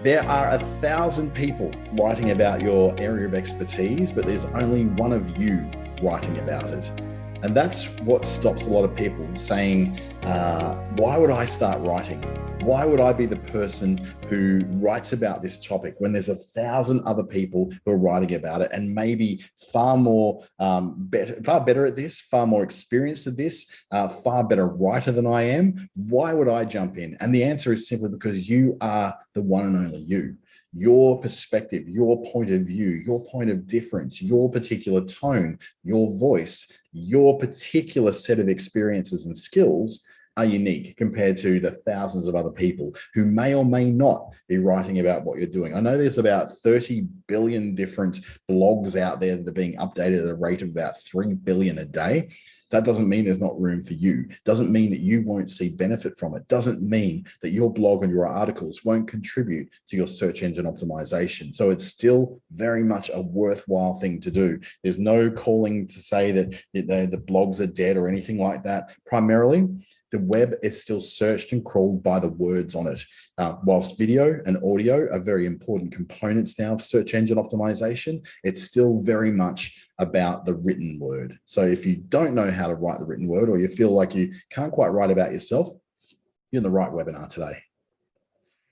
There are 1,000 people writing about your area of expertise, but there's only one of you writing about it. And that's what stops a lot of people saying, why would I start writing? Why would I be the person who writes about this topic when there's 1,000 other people who are writing about it and maybe far better at this, far more experienced at this, far better writer than I am? Why would I jump in? And the answer is simply because you are the one and only you. Your perspective, your point of view, your point of difference, your particular tone, your voice, your particular set of experiences and skills are unique compared to the thousands of other people who may or may not be writing about what you're doing. I know there's about 30 billion different blogs out there that are being updated at a rate of about 3 billion a day. That doesn't mean there's not room for you. Doesn't mean that you won't see benefit from it. Doesn't mean that your blog and your articles won't contribute to your search engine optimization. So it's still very much a worthwhile thing to do. There's no calling to say that the blogs are dead or anything like that. Primarily, the web is still searched and crawled by the words on it. Whilst video and audio are very important components now of search engine optimization, it's still very much about the written word. So if you don't know how to write the written word, or you feel like you can't quite write about yourself, you're in the right webinar today.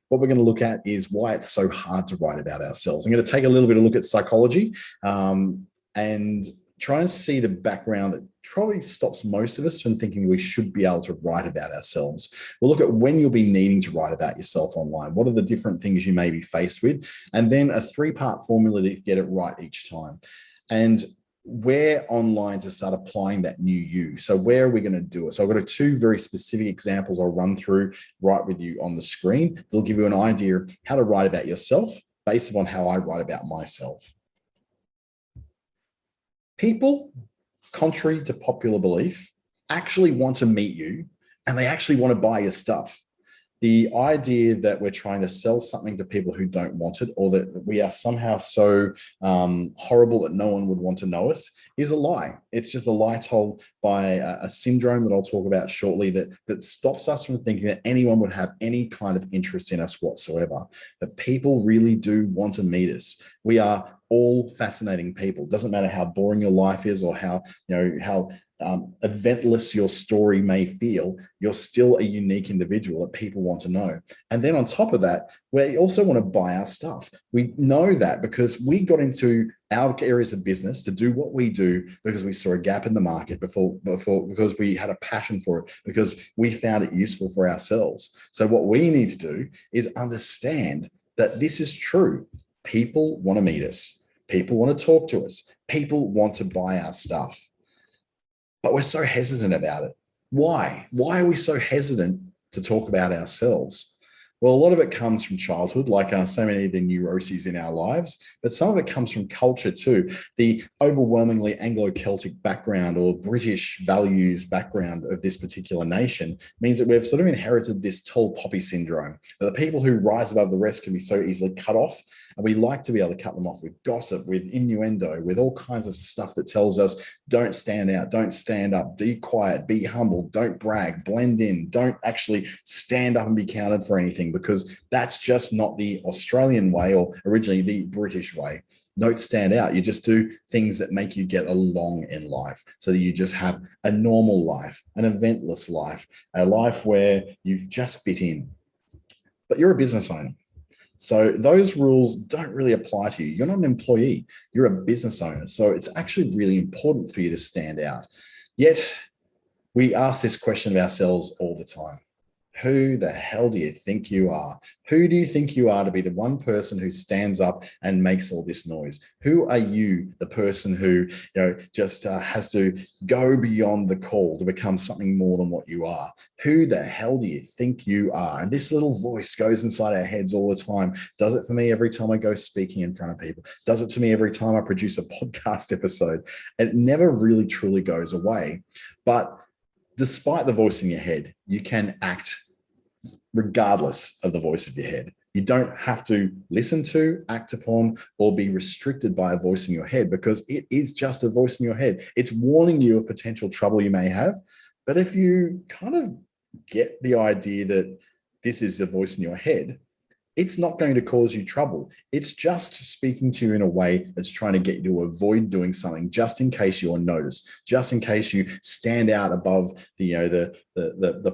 What we're going to look at is why it's so hard to write about ourselves. I'm going to take a little bit of a look at psychology and try and see the background that probably stops most of us from thinking we should be able to write about ourselves. We'll look at when you'll be needing to write about yourself online. What are the different things you may be faced with? And then a 3-part formula to get it right each time. And where online to start applying that new you. So where are we going to do it? So I've got 2 very specific examples I'll run through right with you on the screen. They'll give you an idea of how to write about yourself based upon how I write about myself. People, contrary to popular belief, actually want to meet you and they actually want to buy your stuff. The idea that we're trying to sell something to people who don't want it, or that we are somehow so horrible that no one would want to know us, is a lie. It's just a lie told by a syndrome that I'll talk about shortly that stops us from thinking that anyone would have any kind of interest in us whatsoever. But people really do want to meet us. We are all fascinating people. Doesn't matter how boring your life is or how eventless your story may feel, you're still a unique individual that people want to know. And then on top of that, we also want to buy our stuff. We know that because we got into our areas of business to do what we do because we saw a gap in the market because we had a passion for it, because we found it useful for ourselves. So what we need to do is understand that this is true. People want to meet us. People want to talk to us. People want to buy our stuff. But we're so hesitant about it. Why? Why are we so hesitant to talk about ourselves? Well, a lot of it comes from childhood, like so many of the neuroses in our lives, but some of it comes from culture too. The overwhelmingly Anglo-Celtic background or British values background of this particular nation means that we've sort of inherited this tall poppy syndrome. The people who rise above the rest can be so easily cut off, and we like to be able to cut them off with gossip, with innuendo, with all kinds of stuff that tells us, don't stand out, don't stand up, be quiet, be humble, don't brag, blend in, don't actually stand up and be counted for anything, because that's just not the Australian way, or originally the British way. Don't stand out. You just do things that make you get along in life, so that you just have a normal life, an eventless life, a life where you just fit in. But you're a business owner. So those rules don't really apply to you. You're not an employee, you're a business owner. So it's actually really important for you to stand out. Yet we ask this question of ourselves all the time. Who the hell do you think you are? Who do you think you are to be the one person who stands up and makes all this noise? Who are you, the person who just has to go beyond the call to become something more than what you are? Who the hell do you think you are? And this little voice goes inside our heads all the time. Does it for me every time I go speaking in front of people. Does it to me every time I produce a podcast episode. It never really truly goes away. But despite the voice in your head, you can act regardless of the voice of your head. You don't have to listen to, act upon, or be restricted by a voice in your head, because it is just a voice in your head. It's warning you of potential trouble you may have. But if you kind of get the idea that this is the voice in your head, it's not going to cause you trouble. It's just speaking to you in a way that's trying to get you to avoid doing something, just in case you're noticed, just in case you stand out above the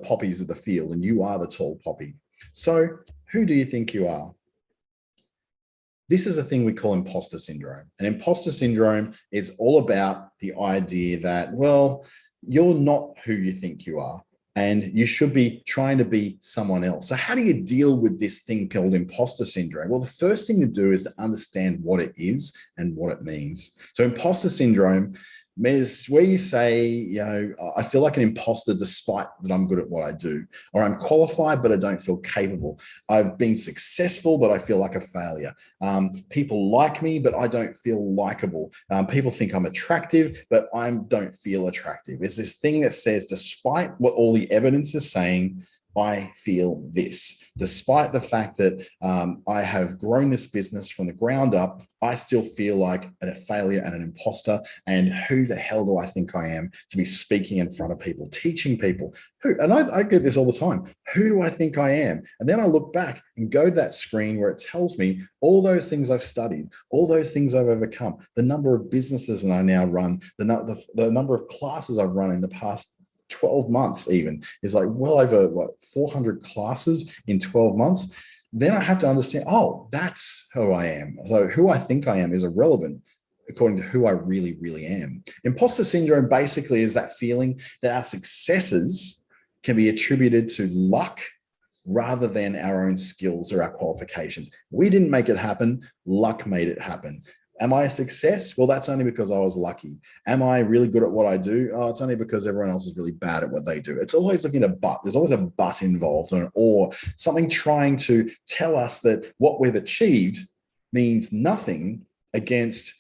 poppies of the field and you are the tall poppy. So who do you think you are? This is a thing we call imposter syndrome. And imposter syndrome is all about the idea that, well, you're not who you think you are, and you should be trying to be someone else. So how do you deal with this thing called imposter syndrome? Well, the first thing to do is to understand what it is and what it means. So imposter syndrome is where you say, you know, I feel like an imposter despite that I'm good at what I do, or I'm qualified, but I don't feel capable. I've been successful, but I feel like a failure. People like me, but I don't feel likable. People think I'm attractive, but I don't feel attractive. It's this thing that says, despite what all the evidence is saying, I feel this. Despite the fact that I have grown this business from the ground up, I still feel like a failure and an imposter. And who the hell do I think I am to be speaking in front of people, teaching people? And I get this all the time. Who do I think I am? And then I look back and go to that screen where it tells me all those things I've studied, all those things I've overcome, the number of businesses that I now run, the number of classes I've run in the past 12 months even is like well over 400 classes in 12 months. Then I have to understand, oh, that's who I am. So who I think I am is irrelevant according to who I really, really am. Imposter syndrome basically is that feeling that our successes can be attributed to luck rather than our own skills or our qualifications. We didn't make it happen. Luck made it happen. Am I a success? Well, that's only because I was lucky. Am I really good at what I do? Oh, it's only because everyone else is really bad at what they do. It's always looking at a but. There's always a but involved, or something trying to tell us that what we've achieved means nothing against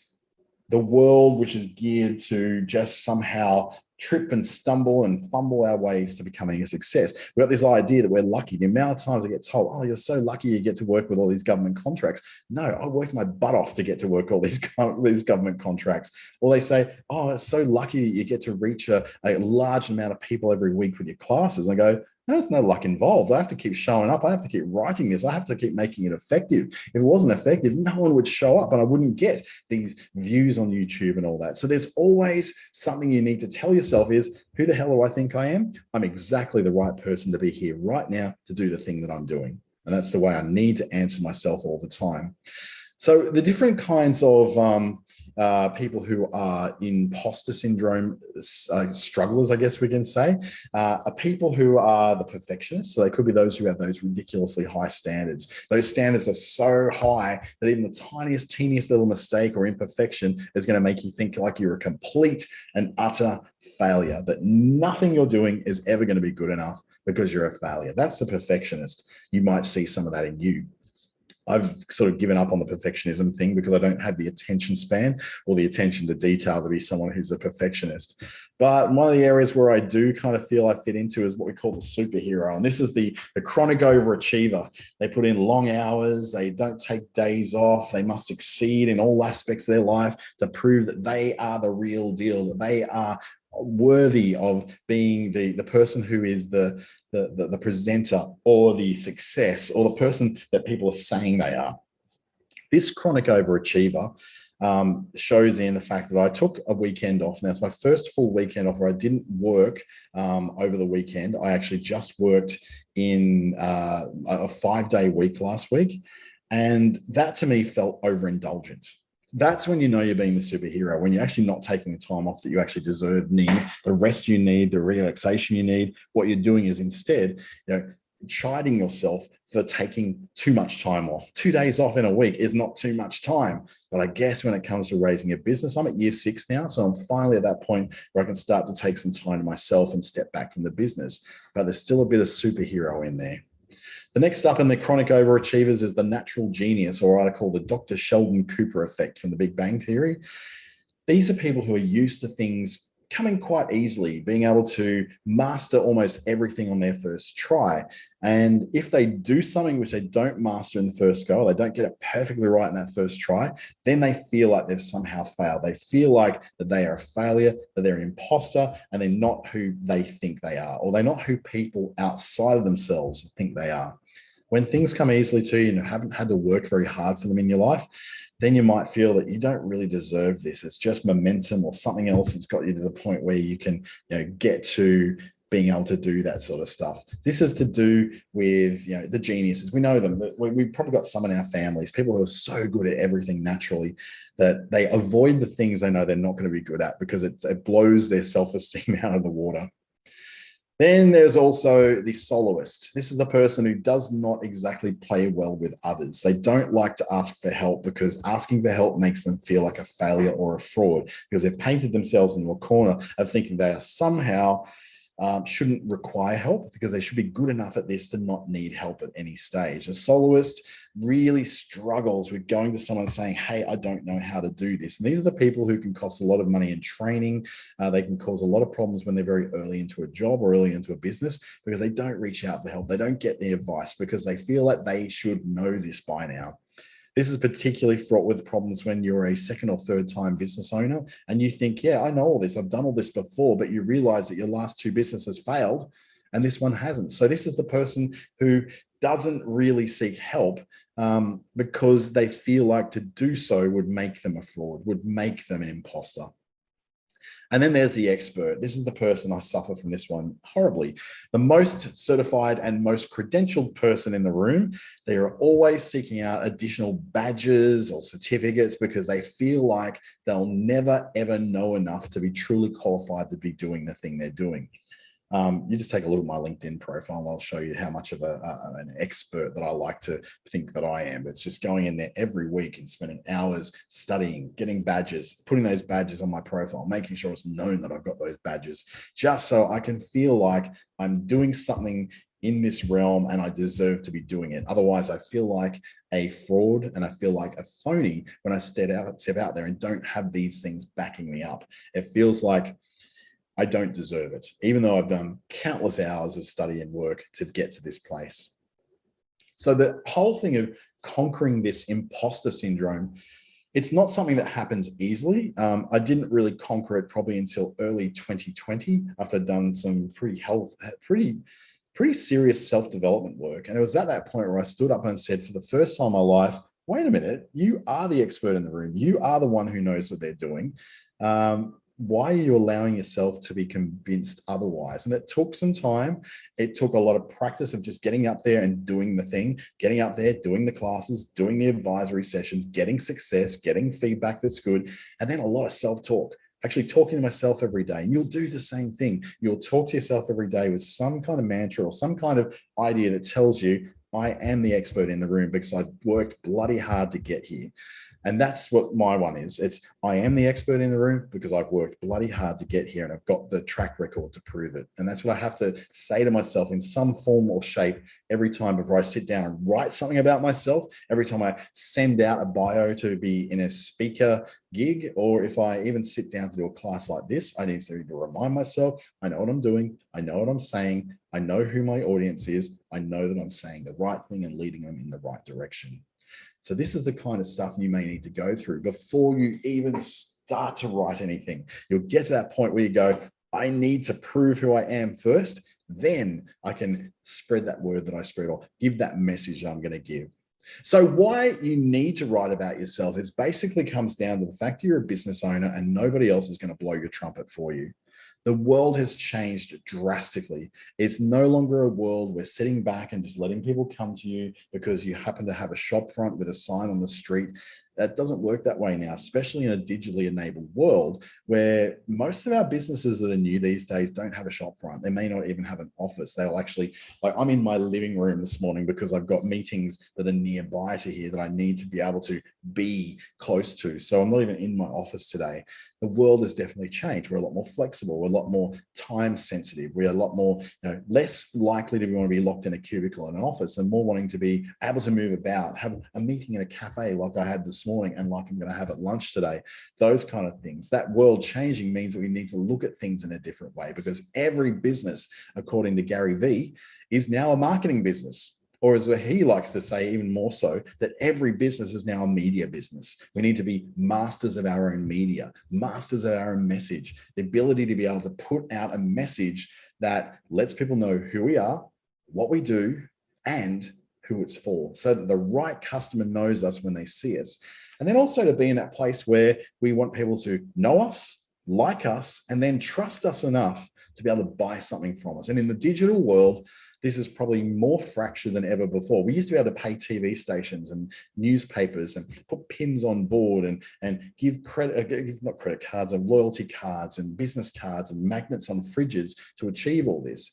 the world, which is geared to just somehow trip and stumble and fumble our ways to becoming a success. We've got this idea that we're lucky. The amount of times I get told, oh, you're so lucky you get to work with all these government contracts. No, I worked my butt off to get to work all these government contracts. Or they say, oh, it's so lucky you get to reach a large amount of people every week with your classes. I go, there's no luck involved. I have to keep showing up. I have to keep writing this. I have to keep making it effective. If it wasn't effective, no one would show up and I wouldn't get these views on YouTube and all that. So there's always something you need to tell yourself is, who the hell do I think I am? I'm exactly the right person to be here right now to do the thing that I'm doing. And that's the way I need to answer myself all the time. So the different kinds of people who are imposter syndrome strugglers, I guess we can say, are people who are the perfectionists. So they could be those who have those ridiculously high standards. Those standards are so high that even the tiniest, teeniest little mistake or imperfection is going to make you think like you're a complete and utter failure, that nothing you're doing is ever going to be good enough because you're a failure. That's the perfectionist. You might see some of that in you. I've sort of given up on the perfectionism thing because I don't have the attention span or the attention to detail to be someone who's a perfectionist. But one of the areas where I do kind of feel I fit into is what we call the superhero. And this is the chronic overachiever. They put in long hours. They don't take days off. They must succeed in all aspects of their life to prove that they are the real deal, that they are worthy of being the person who is the presenter or the success or the person that people are saying they are. This chronic overachiever shows in the fact that I took a weekend off. Now, it's my first full weekend off where I didn't work over the weekend. I actually just worked in a 5-day week last week. And that to me felt overindulgent. That's when you know you're being the superhero, when you're actually not taking the time off that you actually deserve, need, the rest you need, the relaxation you need. What you're doing is instead, chiding yourself for taking too much time off. 2 days off in a week is not too much time. But I guess when it comes to raising a business, I'm at year 6 now. So I'm finally at that point where I can start to take some time to myself and step back from the business. But there's still a bit of superhero in there. The next up in the chronic overachievers is the natural genius, or what I call the Dr. Sheldon Cooper effect from the Big Bang Theory. These are people who are used to things coming quite easily, being able to master almost everything on their first try. And if they do something which they don't master in the first go, they don't get it perfectly right in that first try, then they feel like they've somehow failed. They feel like that they are a failure, that they're an imposter, and they're not who they think they are, or they're not who people outside of themselves think they are. When things come easily to you and you haven't had to work very hard for them in your life, then you might feel that you don't really deserve this. It's just momentum or something else that's got you to the point where you can, get to being able to do that sort of stuff. This is to do with, the geniuses. We know them. We've probably got some in our families, people who are so good at everything naturally that they avoid the things they know they're not going to be good at because it blows their self-esteem out of the water. Then there's also the soloist. This is the person who does not exactly play well with others. They don't like to ask for help because asking for help makes them feel like a failure or a fraud because they've painted themselves into a corner of thinking they are somehow shouldn't require help because they should be good enough at this to not need help at any stage. A soloist really struggles with going to someone saying, hey, I don't know how to do this. And these are the people who can cost a lot of money in training. They can cause a lot of problems when they're very early into a job or early into a business because they don't reach out for help. They don't get the advice because they feel like they should know this by now. This is particularly fraught with problems when you're a second or third time business owner and you think, yeah, I know all this, I've done all this before, but you realize that your last two businesses failed and this one hasn't. So this is the person who doesn't really seek help because they feel like to do so would make them a fraud, would make them an imposter. And then there's the expert. This is the person, I suffer from this one horribly. The most certified and most credentialed person in the room. They are always seeking out additional badges or certificates because they feel like they'll never, ever know enough to be truly qualified to be doing the thing they're doing. You just take a look at my LinkedIn profile and I'll show you how much of an expert that I like to think that I am. It's just going in there every week and spending hours studying, getting badges, putting those badges on my profile, making sure it's known that I've got those badges, just so I can feel like I'm doing something in this realm and I deserve to be doing it. Otherwise, I feel like a fraud and I feel like a phony when I step out there and don't have these things backing me up. It feels like I don't deserve it, even though I've done countless hours of study and work to get to this place. So the whole thing of conquering this imposter syndrome, it's not something that happens easily. I didn't really conquer it probably until early 2020 after I'd done some pretty serious self-development work. And it was at that point where I stood up and said, for the first time in my life, wait a minute, you are the expert in the room. You are the one who knows what they're doing. Why are you allowing yourself to be convinced otherwise? And it took some time. It took a lot of practice of just getting up there and doing the thing, getting up there, doing the classes, doing the advisory sessions, getting success, getting feedback that's good, and then a lot of self-talk. Actually talking to myself every day. And you'll do the same thing. You'll talk to yourself every day with some kind of mantra or some kind of idea that tells you, I am the expert in the room because I worked bloody hard to get here. And that's what my one is. It's, I am the expert in the room because I've worked bloody hard to get here and I've got the track record to prove it. And that's what I have to say to myself in some form or shape every time before I sit down and write something about myself, every time I send out a bio to be in a speaker gig, or if I even sit down to do a class like this, I need to remind myself, I know what I'm doing, I know what I'm saying, I know who my audience is, I know that I'm saying the right thing and leading them in the right direction. So this is the kind of stuff you may need to go through before you even start to write anything. You'll get to that point where you go, I need to prove who I am first, then I can spread that word that I spread or give that message I'm going to give. So why you need to write about yourself is basically comes down to the fact that you're a business owner and nobody else is going to blow your trumpet for you. The world has changed drastically. It's no longer a world where sitting back and just letting people come to you because you happen to have a shop front with a sign on the street. That doesn't work that way now, especially in a digitally enabled world where most of our businesses that are new these days don't have a shop front. They may not even have an office. They'll actually, like I'm in my living room this morning because I've got meetings that are nearby to here that I need to be able to be close to. So I'm not even in my office today. The world has definitely changed. We're a lot more flexible. We're a lot more time sensitive. We're a lot more, less likely to want to be locked in a cubicle in an office and more wanting to be able to move about, have a meeting in a cafe like I had this morning and like I'm going to have at lunch today, those kind of things. That world changing means that we need to look at things in a different way because every business, according to Gary Vee, is now a marketing business. Or as he likes to say, even more so, that every business is now a media business. We need to be masters of our own media, masters of our own message, the ability to be able to put out a message that lets people know who we are, what we do, and who it's for, so that the right customer knows us when they see us. And then also to be in that place where we want people to know us, like us, and then trust us enough to be able to buy something from us. And in the digital world, this is probably more fractured than ever before. We used to be able to pay TV stations and newspapers and put pins on board and give credit, not credit cards, and loyalty cards and business cards and magnets on fridges to achieve all this.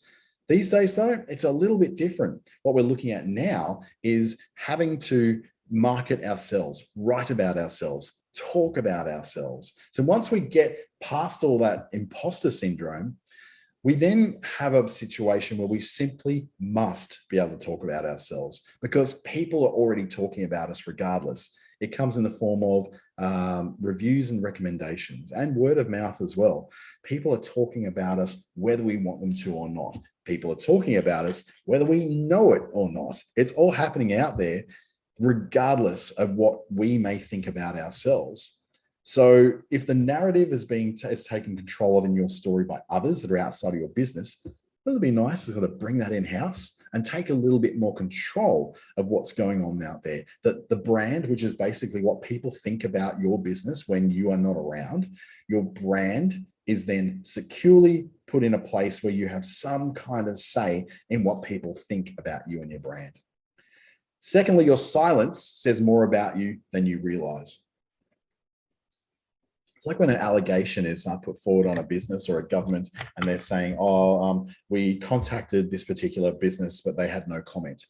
These days, though, it's a little bit different. What we're looking at now is having to market ourselves, write about ourselves, talk about ourselves. So once we get past all that imposter syndrome, we then have a situation where we simply must be able to talk about ourselves, because people are already talking about us regardless. It comes in the form of reviews and recommendations and word of mouth as well. People are talking about us whether we want them to or not. People are talking about us whether we know it or not. It's all happening out there regardless of what we may think about ourselves. So if the narrative is taken control of in your story by others that are outside of your business, it'd be nice to sort of bring that in-house and take a little bit more control of what's going on out there. That the brand, which is basically what people think about your business when you are not around, your brand is then securely put in a place where you have some kind of say in what people think about you and your brand. Secondly, your silence says more about you than you realize. It's like when an allegation is put forward on a business or a government and they're saying, we contacted this particular business, but they had no comment.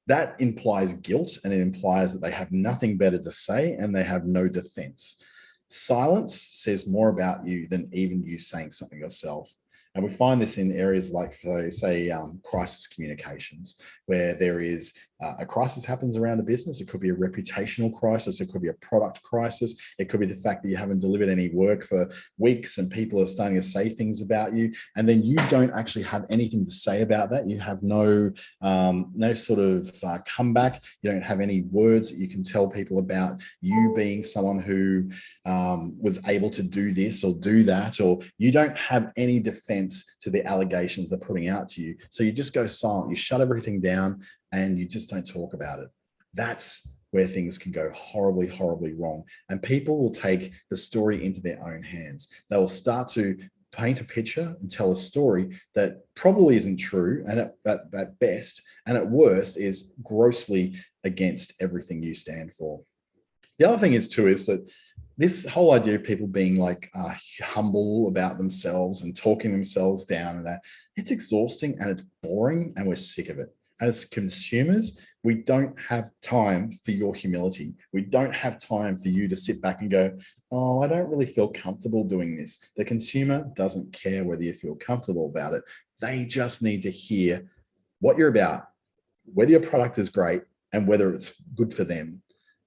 That implies guilt, and it implies that they have nothing better to say and they have no defense. Silence says more about you than even you saying something yourself. And we find this in areas like, say, crisis communications, where there is a crisis happens around a business. It could be a reputational crisis. It could be a product crisis. It could be the fact that you haven't delivered any work for weeks and people are starting to say things about you. And then you don't actually have anything to say about that. You have no sort of comeback. You don't have any words that you can tell people about you being someone who was able to do this or do that, or you don't have any defense to the allegations they're putting out to you. So you just go silent, you shut everything down, and you just don't talk about it. That's where things can go horribly, horribly wrong. And people will take the story into their own hands. They will start to paint a picture and tell a story that probably isn't true, and at best, and at worst is grossly against everything you stand for. The other thing is that this whole idea of people being like humble about themselves and talking themselves down and that, it's exhausting and it's boring and we're sick of it. As consumers, we don't have time for your humility. We don't have time for you to sit back and go, oh, I don't really feel comfortable doing this. The consumer doesn't care whether you feel comfortable about it. They just need to hear what you're about, whether your product is great and whether it's good for them.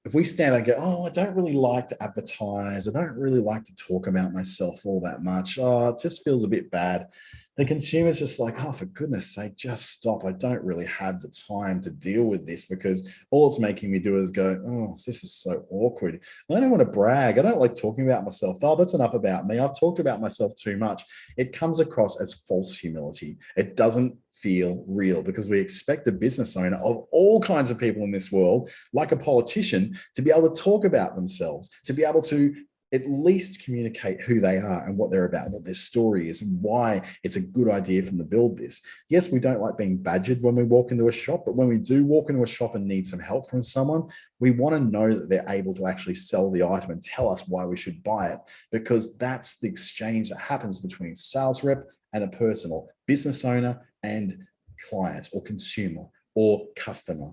If we stand and go, oh, I don't really like to advertise, I don't really like to talk about myself all that much, oh, it just feels a bit bad. The consumer's just like, oh, for goodness sake, just stop. I don't really have the time to deal with this, because all it's making me do is go, oh, this is so awkward. I don't want to brag. I don't like talking about myself. Oh, that's enough about me. I've talked about myself too much. It comes across as false humility. It doesn't feel real, because we expect a business owner of all kinds of people in this world, like a politician, to be able to talk about themselves, to be able to at least communicate who they are and what they're about, what their story is, and why it's a good idea for them to build this. Yes, we don't like being badgered when we walk into a shop, but when we do walk into a shop and need some help from someone, we want to know that they're able to actually sell the item and tell us why we should buy it, because that's the exchange that happens between sales rep and a person, or business owner and client, or consumer or customer.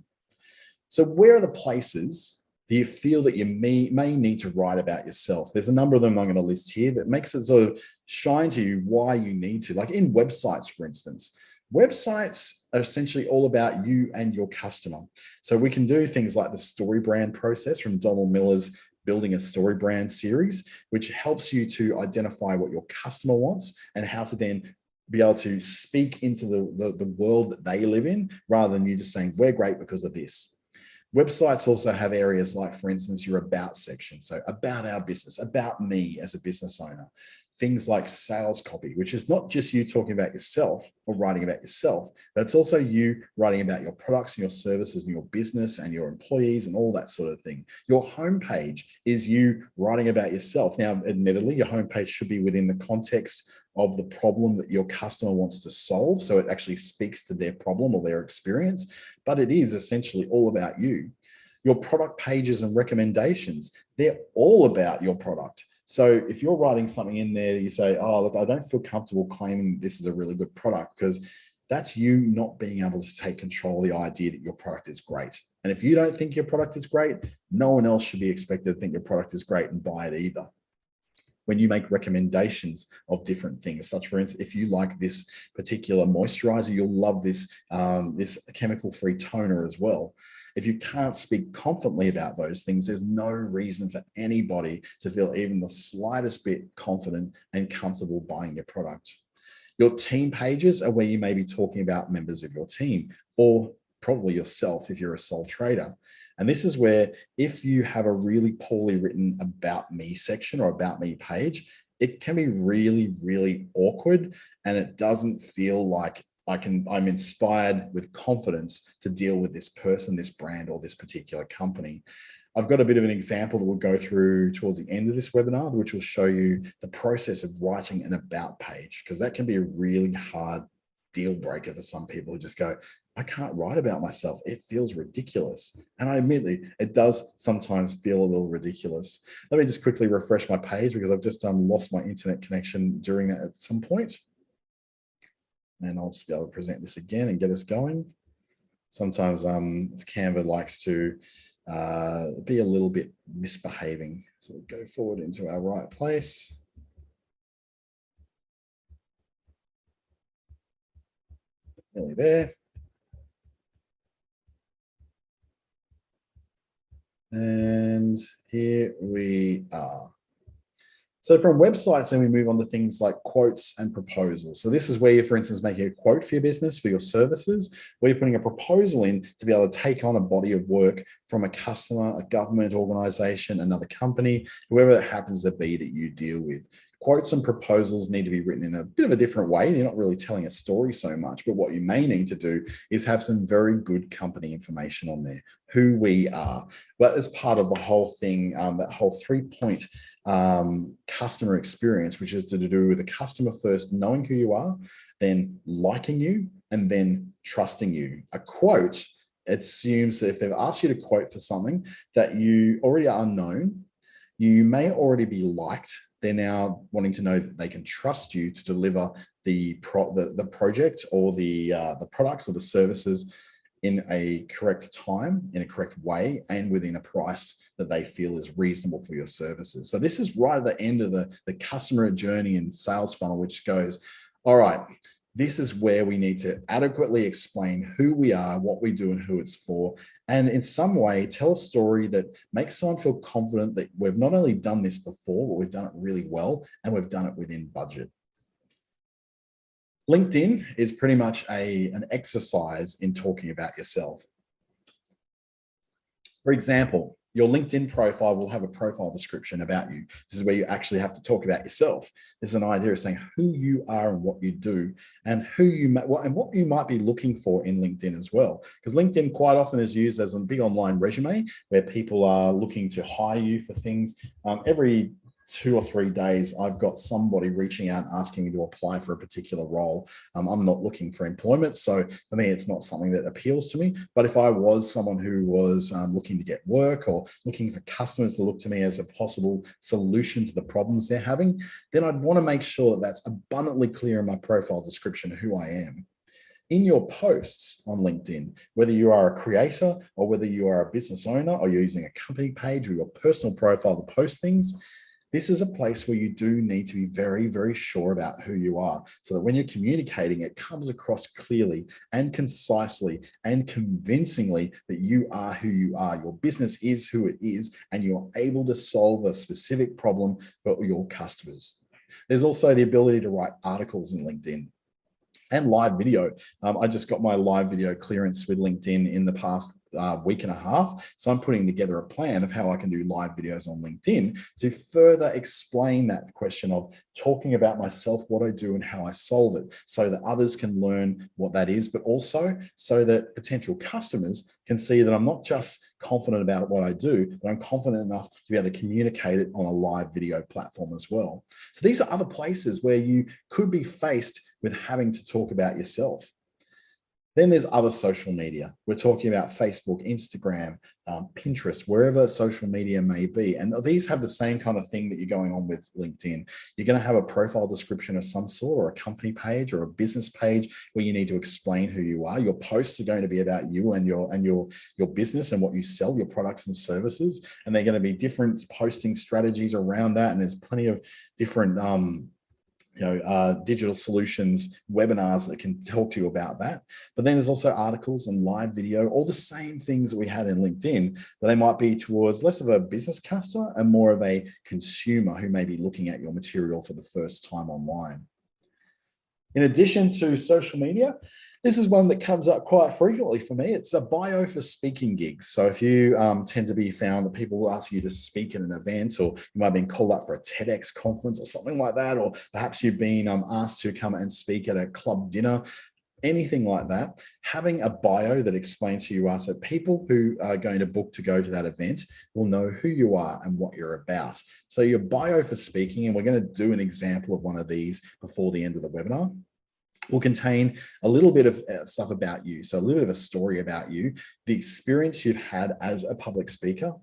So where are the places do you feel that you may need to write about yourself? There's a number of them I'm going to list here that makes it sort of shine to you why you need to. Like in websites, for instance. Websites are essentially all about you and your customer. So we can do things like the story brand process from Donald Miller's Building a Story Brand series, which helps you to identify what your customer wants and how to then be able to speak into the world that they live in, rather than you just saying, we're great because of this. Websites also have areas like, for instance, your about section. So about our business, about me as a business owner. Things like sales copy, which is not just you talking about yourself or writing about yourself, but it's also you writing about your products and your services and your business and your employees and all that sort of thing. Your homepage is you writing about yourself. Now, admittedly, your homepage should be within the context of the problem that your customer wants to solve. So it actually speaks to their problem or their experience, but it is essentially all about you. Your product pages and recommendations, they're all about your product. So if you're writing something in there, you say, oh, look, I don't feel comfortable claiming this is a really good product, because that's you not being able to take control of the idea that your product is great. And if you don't think your product is great, no one else should be expected to think your product is great and buy it either. When you make recommendations of different things, such for instance, if you like this particular moisturizer, you'll love this, this chemical-free toner as well. If you can't speak confidently about those things, there's no reason for anybody to feel even the slightest bit confident and comfortable buying your product. Your team pages are where you may be talking about members of your team, or probably yourself if you're a sole trader. And this is where, if you have a really poorly written about me section or about me page, it can be really, really awkward, and it doesn't feel like I'm inspired with confidence to deal with this person, this brand, or this particular company. I've got a bit of an example that we'll go through towards the end of this webinar, which will show you the process of writing an about page, because that can be a really hard deal breaker for some people who just go, I can't write about myself. It feels ridiculous. And I admit it does sometimes feel a little ridiculous. Let me just quickly refresh my page, because I've just lost my internet connection during that at some point. And I'll just be able to present this again and get us going. Sometimes Canva likes to be a little bit misbehaving. So we'll go forward into our right place. Nearly there. And here we are. So from websites, then we move on to things like quotes and proposals. So this is where you're, for instance, making a quote for your business, for your services, where you're putting a proposal in to be able to take on a body of work from a customer, a government organization, another company, whoever it happens to be that you deal with. Quotes and proposals need to be written in a bit of a different way. You're not really telling a story so much, but what you may need to do is have some very good company information on there, who we are. Well, as part of the whole thing, that whole 3-point customer experience, which is to do with the customer first knowing who you are, then liking you, and then trusting you. A quote, it assumes that if they've asked you to quote for something that you already are known, you may already be liked. They're now wanting to know that they can trust you to deliver the project or the products or the services in a correct time, in a correct way, and within a price that they feel is reasonable for your services. So this is right at the end of the customer journey and sales funnel, which goes, all right, this is where we need to adequately explain who we are, what we do, and who it's for, and in some way tell a story that makes someone feel confident that we've not only done this before, but we've done it really well, and we've done it within budget. LinkedIn is pretty much an exercise in talking about yourself. For example, your LinkedIn profile will have a profile description about you. This is where you actually have to talk about yourself. This is an idea of saying who you are and what you do, and what you might be looking for in LinkedIn as well. Because LinkedIn quite often is used as a big online resume where people are looking to hire you for things. Every 2 or 3 days, I've got somebody reaching out asking me to apply for a particular role. I'm not looking for employment, so for me, it's not something that appeals to me. But if I was someone who was looking to get work or looking for customers to look to me as a possible solution to the problems they're having, then I'd want to make sure that that's abundantly clear in my profile description of who I am. In your posts on LinkedIn, whether you are a creator or whether you are a business owner or you're using a company page or your personal profile to post things, this is a place where you do need to be very, very sure about who you are, so that when you're communicating, it comes across clearly and concisely and convincingly that you are who you are. Your business is who it is, and you're able to solve a specific problem for your customers. There's also the ability to write articles in LinkedIn. and live video. I just got my live video clearance with LinkedIn in the past week and a half. So I'm putting together a plan of how I can do live videos on LinkedIn to further explain that question of talking about myself, what I do and how I solve it, so that others can learn what that is, but also so that potential customers can see that I'm not just confident about what I do, but I'm confident enough to be able to communicate it on a live video platform as well. So these are other places where you could be faced with having to talk about yourself. Then there's other social media. We're talking about Facebook, Instagram, Pinterest, wherever social media may be. And these have the same kind of thing that you're going on with LinkedIn. You're going to have a profile description of some sort, or a company page or a business page where you need to explain who you are. Your posts are going to be about you and your business and what you sell, your products and services. And they're going to be different posting strategies around that. And there's plenty of different digital solutions, webinars that can talk to you about that. But then there's also articles and live video, all the same things that we had in LinkedIn, but they might be towards less of a business customer and more of a consumer who may be looking at your material for the first time online. In addition to social media, this is one that comes up quite frequently for me. It's a bio for speaking gigs. So if you tend to be found that people will ask you to speak at an event, or you might have been called up for a TEDx conference or something like that, or perhaps you've been asked to come and speak at a club dinner, anything like that, having a bio that explains who you are, so people who are going to book to go to that event will know who you are and what you're about. So your bio for speaking, and we're going to do an example of one of these before the end of the webinar, will contain a little bit of stuff about you. So a little bit of a story about you, the experience you've had as a public speaker,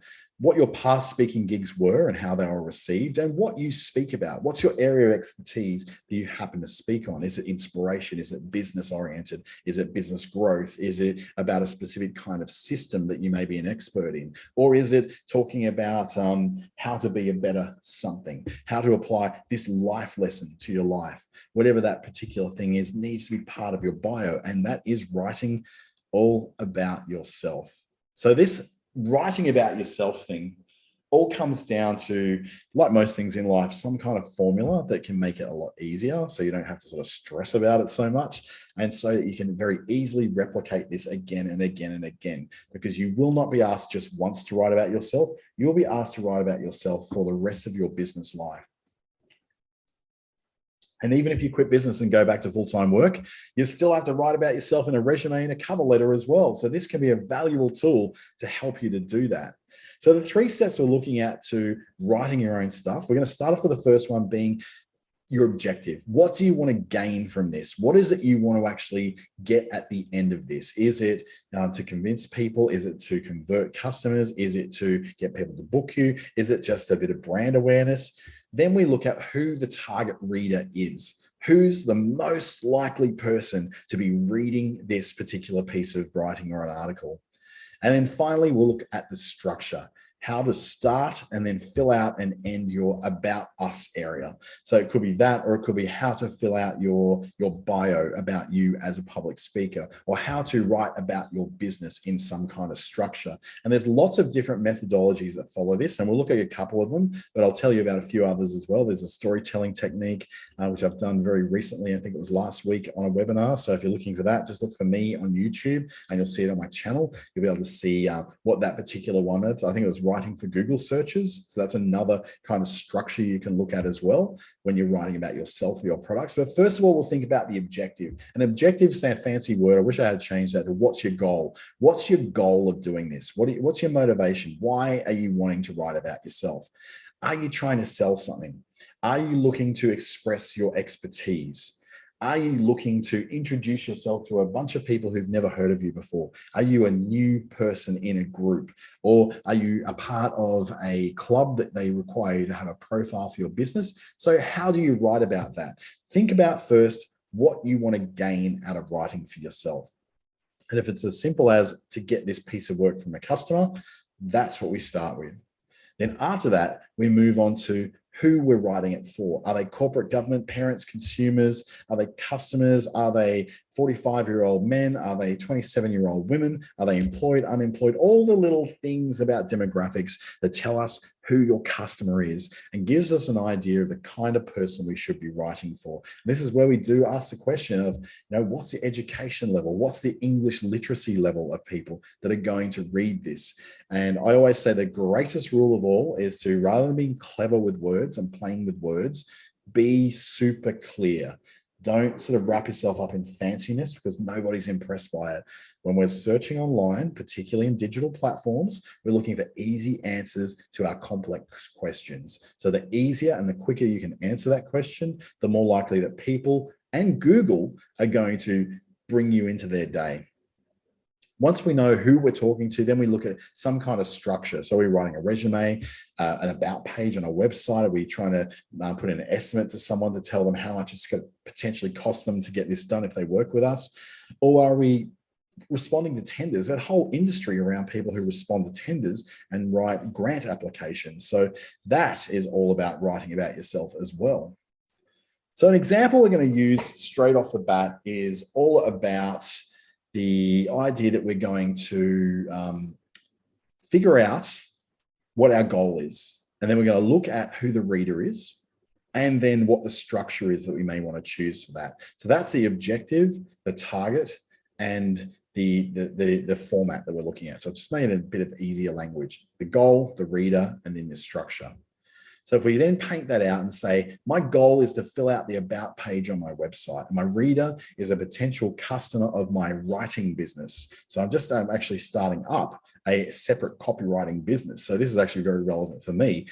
what your past speaking gigs were and how they were received, and what you speak about. What's your area of expertise that you happen to speak on? Is it inspiration? Is it business oriented? Is it business growth? Is it about a specific kind of system that you may be an expert in? Or is it talking about how to be a better something, how to apply this life lesson to your life? Whatever that particular thing is needs to be part of your bio, and that is writing all about yourself. So this writing about yourself thing all comes down to, like most things in life, some kind of formula that can make it a lot easier, so you don't have to sort of stress about it so much, and so that you can very easily replicate this again and again and again, because you will not be asked just once to write about yourself. You will be asked to write about yourself for the rest of your business life. And even if you quit business and go back to full-time work, you still have to write about yourself in a resume and a cover letter as well. So this can be a valuable tool to help you to do that. So the 3 steps we're looking at to writing your own stuff, we're going to start off with the first one being your objective. What do you want to gain from this? What is it you want to actually get at the end of this? Is it to convince people? Is it to convert customers? Is it to get people to book you? Is it just a bit of brand awareness? Then we look at who the target reader is. Who's the most likely person to be reading this particular piece of writing or an article? And then finally, we'll look at the structure, how to start and then fill out and end your about us area. So it could be that, or it could be how to fill out your bio about you as a public speaker, or how to write about your business in some kind of structure. And there's lots of different methodologies that follow this, and we'll look at a couple of them, but I'll tell you about a few others as well. There's a storytelling technique, which I've done very recently. I think it was last week on a webinar. So if you're looking for that, just look for me on YouTube and you'll see it on my channel. You'll be able to see what that particular one is. I think it was writing for Google searches. So that's another kind of structure you can look at as well when you're writing about yourself or your products. But first of all, we'll think about the objective. An objective is a fancy word. I wish I had changed that to what's your goal? What's your goal of doing this? What's your motivation? Why are you wanting to write about yourself? Are you trying to sell something? Are you looking to express your expertise? Are you looking to introduce yourself to a bunch of people who've never heard of you before? Are you a new person in a group? Or are you a part of a club that they require you to have a profile for your business? So how do you write about that? Think about first what you want to gain out of writing for yourself. And if it's as simple as to get this piece of work from a customer, that's what we start with. Then after that, we move on to who we're writing it for. Are they corporate, government, parents, consumers? Are they customers? Are they 45-year-old men? Are they 27-year-old women? Are they employed, unemployed? All the little things about demographics that tell us who your customer is and gives us an idea of the kind of person we should be writing for. And this is where we do ask the question of, what's the education level? What's the English literacy level of people that are going to read this? And I always say the greatest rule of all is to, rather than being clever with words and playing with words, be super clear. Don't sort of wrap yourself up in fanciness, because nobody's impressed by it. When we're searching online, particularly in digital platforms, we're looking for easy answers to our complex questions. So the easier and the quicker you can answer that question, the more likely that people and Google are going to bring you into their day. Once we know who we're talking to, then we look at some kind of structure. So we're writing a resume, an about page on a website. Are we trying to put in an estimate to someone to tell them how much it's going to potentially cost them to get this done if they work with us? Or are we responding to tenders? That whole industry around people who respond to tenders and write grant applications. So that is all about writing about yourself as well. So an example we're going to use straight off the bat is all about the idea that we're going to figure out what our goal is. And then we're going to look at who the reader is, and then what the structure is that we may want to choose for that. So that's the objective, the target, and the format that we're looking at. So I've just made it a bit of easier language: the goal, the reader, and then the structure. So if we then paint that out and say, my goal is to fill out the about page on my website, and my reader is a potential customer of my writing business. So I'm actually starting up a separate copywriting business. So this is actually very relevant for me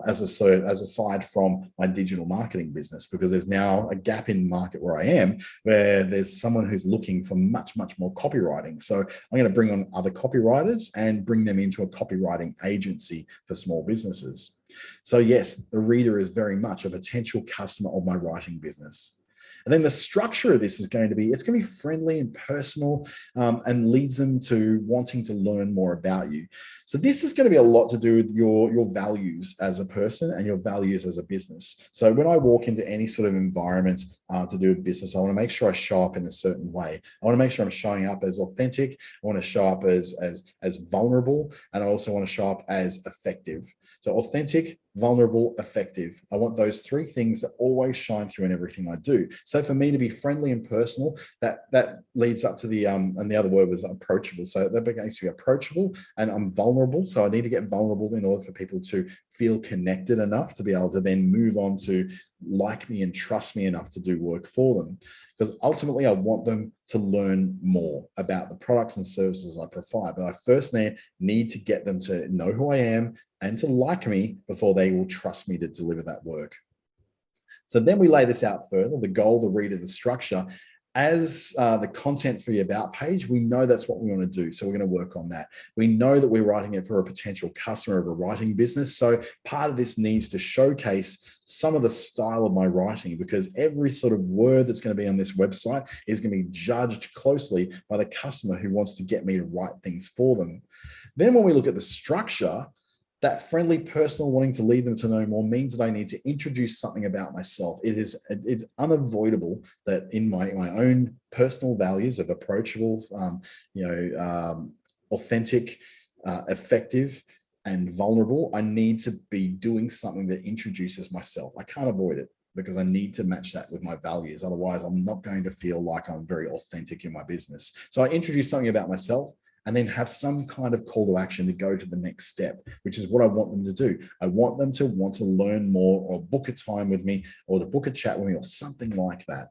as aside from my digital marketing business, because there's now a gap in market where I am, where there's someone who's looking for much, much more copywriting. So I'm going to bring on other copywriters and bring them into a copywriting agency for small businesses. So yes, the reader is very much a potential customer of my writing business. And then the structure of this is going to be, it's going to be friendly and personal, and leads them to wanting to learn more about you. So this is going to be a lot to do with your values as a person and your values as a business. So when I walk into any sort of environment to do with business, I want to make sure I show up in a certain way. I want to make sure I'm showing up as authentic. I want to show up as vulnerable, and I also want to show up as effective. So authentic, vulnerable, effective. I want those three things that always shine through in everything I do. So for me to be friendly and personal, that leads up to the and the other word was approachable. So that makes me approachable, and I'm vulnerable. So I need to get vulnerable in order for people to feel connected enough to be able to then move on to like me and trust me enough to do work for them. Because ultimately I want them to learn more about the products and services I provide. But I first need to get them to know who I am and to like me before they will trust me to deliver that work. So then we lay this out further: the goal, the reader, the structure. As the content for the about page, we know that's what we want to do. So we're going to work on that. We know that we're writing it for a potential customer of a writing business. So part of this needs to showcase some of the style of my writing, because every sort of word that's going to be on this website is going to be judged closely by the customer who wants to get me to write things for them. Then when we look at the structure, that friendly, personal, wanting to lead them to know more means that I need to introduce something about myself. It's unavoidable that in my own personal values of approachable, authentic, effective, and vulnerable, I need to be doing something that introduces myself. I can't avoid it, because I need to match that with my values. Otherwise, I'm not going to feel like I'm very authentic in my business. So I introduce something about myself, and then have some kind of call to action to go to the next step, which is what I want them to do. I want them to want to learn more, or book a time with me, or to book a chat with me, or something like that.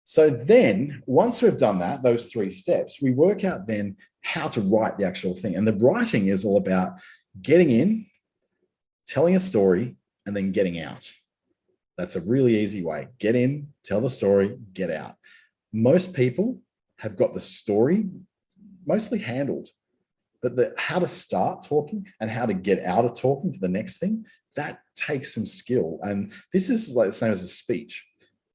So then once we've done that, those three steps, we work out then how to write the actual thing. And the writing is all about getting in, telling a story, and then getting out. That's a really easy way. Get in, tell the story, get out. Most people have got the story mostly handled, but how to start talking and how to get out of talking to the next thing, that takes some skill. And this is like the same as a speech.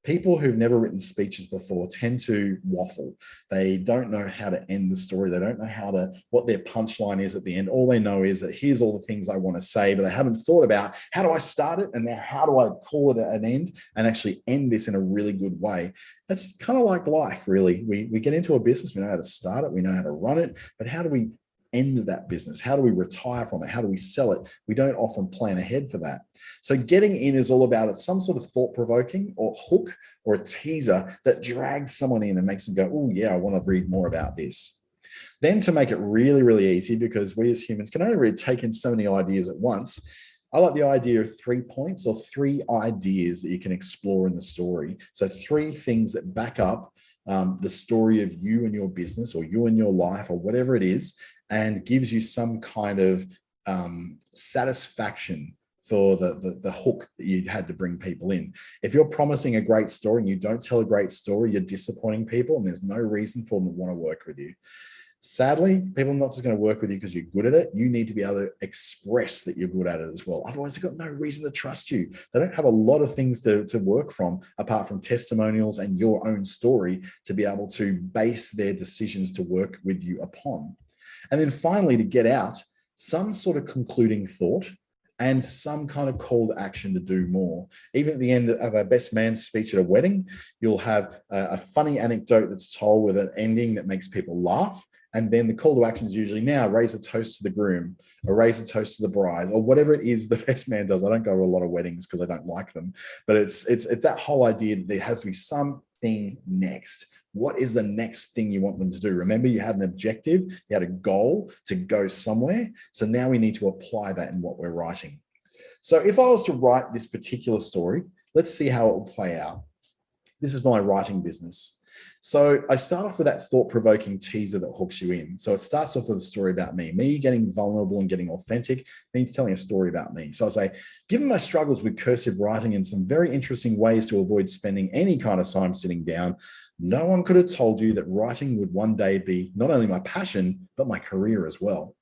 People who've never written speeches before tend to waffle. They don't know how to end the story. They don't know what their punchline is at the end. All they know is that here's all the things I want to say, but they haven't thought about how do I start it and now how do I call it an end and actually end this in a really good way. That's kind of like life, really. We get into a business, we know how to start it, we know how to run it, but how do we end that business? How do we retire from it? How do we sell it? We don't often plan ahead for that. So getting in is all about some sort of thought-provoking or hook or a teaser that drags someone in and makes them go, oh yeah, I want to read more about this. Then to make it really, really easy, because we as humans can only really take in so many ideas at once, I like the idea of 3 points or 3 ideas that you can explore in the story. So 3 things that back up the story of you and your business or you and your life or whatever it is, and gives you some kind of satisfaction for the hook that you had to bring people in. If you're promising a great story and you don't tell a great story, you're disappointing people and there's no reason for them to want to work with you. Sadly, people are not just going to work with you because you're good at it. You need to be able to express that you're good at it as well. Otherwise, they've got no reason to trust you. They don't have a lot of things to work from apart from testimonials and your own story to be able to base their decisions to work with you upon. And then finally, to get out some sort of concluding thought and some kind of call to action to do more. Even at the end of a best man's speech at a wedding, you'll have a funny anecdote that's told with an ending that makes people laugh. And then the call to action is usually now raise a toast to the groom or raise a toast to the bride or whatever it is the best man does. I don't go to a lot of weddings because I don't like them, but it's that whole idea that there has to be something next. What is the next thing you want them to do? Remember, you had an objective, you had a goal to go somewhere. So now we need to apply that in what we're writing. So if I was to write this particular story, let's see how it will play out. This is my writing business. So I start off with that thought-provoking teaser that hooks you in. So it starts off with a story about me. Me getting vulnerable and getting authentic means telling a story about me. So I say, given my struggles with cursive writing and some very interesting ways to avoid spending any kind of time sitting down, no one could have told you that writing would one day be not only my passion, but my career as well.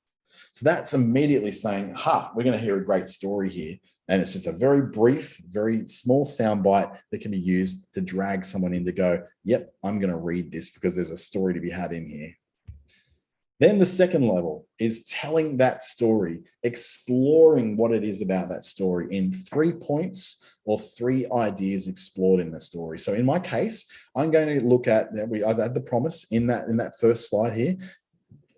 So that's immediately saying, we're going to hear a great story here. And it's just a very brief, very small soundbite that can be used to drag someone in to go, yep, I'm going to read this because there's a story to be had in here. Then the second level is telling that story, exploring what it is about that story in 3 points or 3 ideas explored in the story. So in my case, I'm going to look at that. I've had the promise in that first slide here.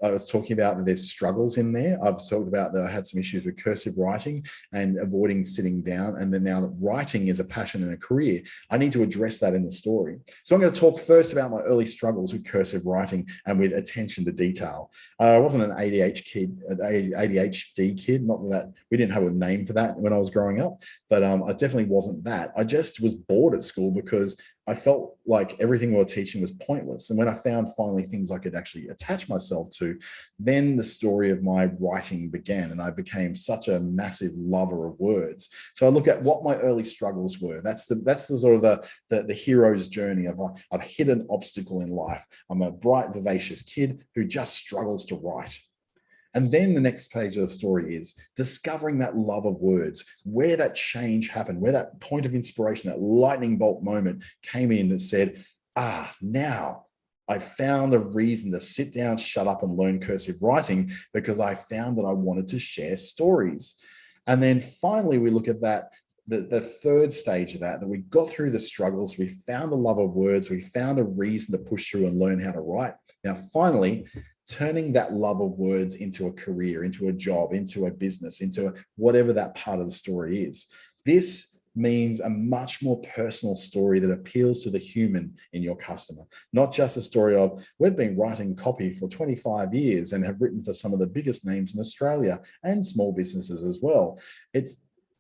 I was talking about that there's struggles in there. I've talked about that I had some issues with cursive writing and avoiding sitting down. And then now that writing is a passion and a career, I need to address that in the story. So I'm going to talk first about my early struggles with cursive writing and with attention to detail. I wasn't an ADHD kid, not that we didn't have a name for that when I was growing up, but I definitely wasn't that. I just was bored at school because I felt like everything we were teaching was pointless. And when I found finally things I could actually attach myself to, then the story of my writing began and I became such a massive lover of words. So I look at what my early struggles were. That's the sort of the hero's journey of I've hit an obstacle in life. I'm a bright, vivacious kid who just struggles to write. And then the next page of the story is discovering that love of words, where that change happened, where that point of inspiration, that lightning bolt moment came in that said, now I found a reason to sit down, shut up and learn cursive writing because I found that I wanted to share stories. And then finally, we look at that, the third stage of that we got through the struggles, we found the love of words, we found a reason to push through and learn how to write. Now, finally, turning that love of words into a career, into a job, into a business, into whatever that part of the story is. This means a much more personal story that appeals to the human in your customer, not just a story of we've been writing copy for 25 years and have written for some of the biggest names in Australia and small businesses as well.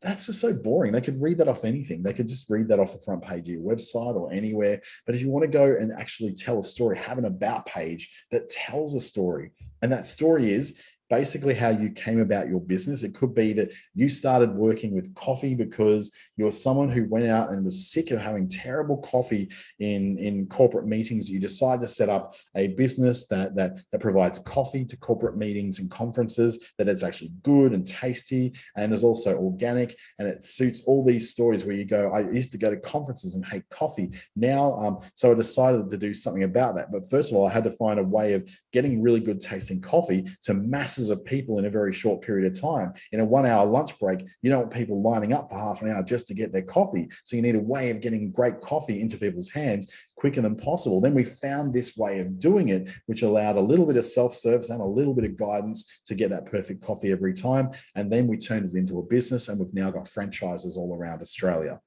That's just so boring. They could read that off anything. They could just read that off the front page of your website or anywhere. But if you want to go and actually tell a story, have an about page that tells a story. And that story is basically how you came about your business. It could be that you started working with coffee because you're someone who went out and was sick of having terrible coffee in corporate meetings. You decide to set up a business that provides coffee to corporate meetings and conferences, that it's actually good and tasty and is also organic, and it suits all these stories where you go, I used to go to conferences and hate coffee. Now, so I decided to do something about that. But first of all, I had to find a way of getting really good tasting coffee to masses of people in a very short period of time. In a 1 hour lunch break, you don't want people lining up for half an hour just to get their coffee. So you need a way of getting great coffee into people's hands quicker than possible. Then we found this way of doing it, which allowed a little bit of self-service and a little bit of guidance to get that perfect coffee every time. And then we turned it into a business, and we've now got franchises all around Australia.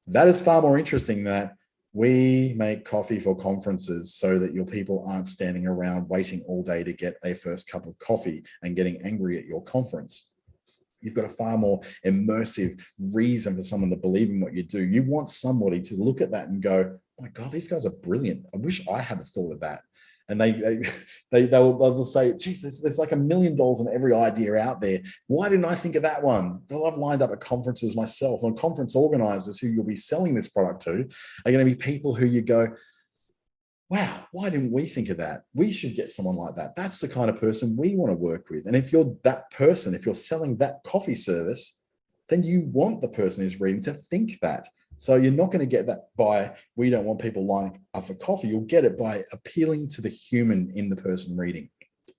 That is far more interesting than we make coffee for conferences so that your people aren't standing around waiting all day to get their first cup of coffee and getting angry at your conference. You've got a far more immersive reason for someone to believe in what you do. You want somebody to look at that and go, oh my God, these guys are brilliant. I wish I had thought of that. And they'll say, geez, there's like $1 million in every idea out there. Why didn't I think of that one? Well, I've lined up at conferences myself, and conference organizers who you'll be selling this product to are going to be people who you go, wow, why didn't we think of that? We should get someone like that. That's the kind of person we want to work with. And if you're that person, if you're selling that coffee service, then you want the person who's reading to think that. So you're not going to get that by, we don't want people lining up for coffee. You'll get it by appealing to the human in the person reading.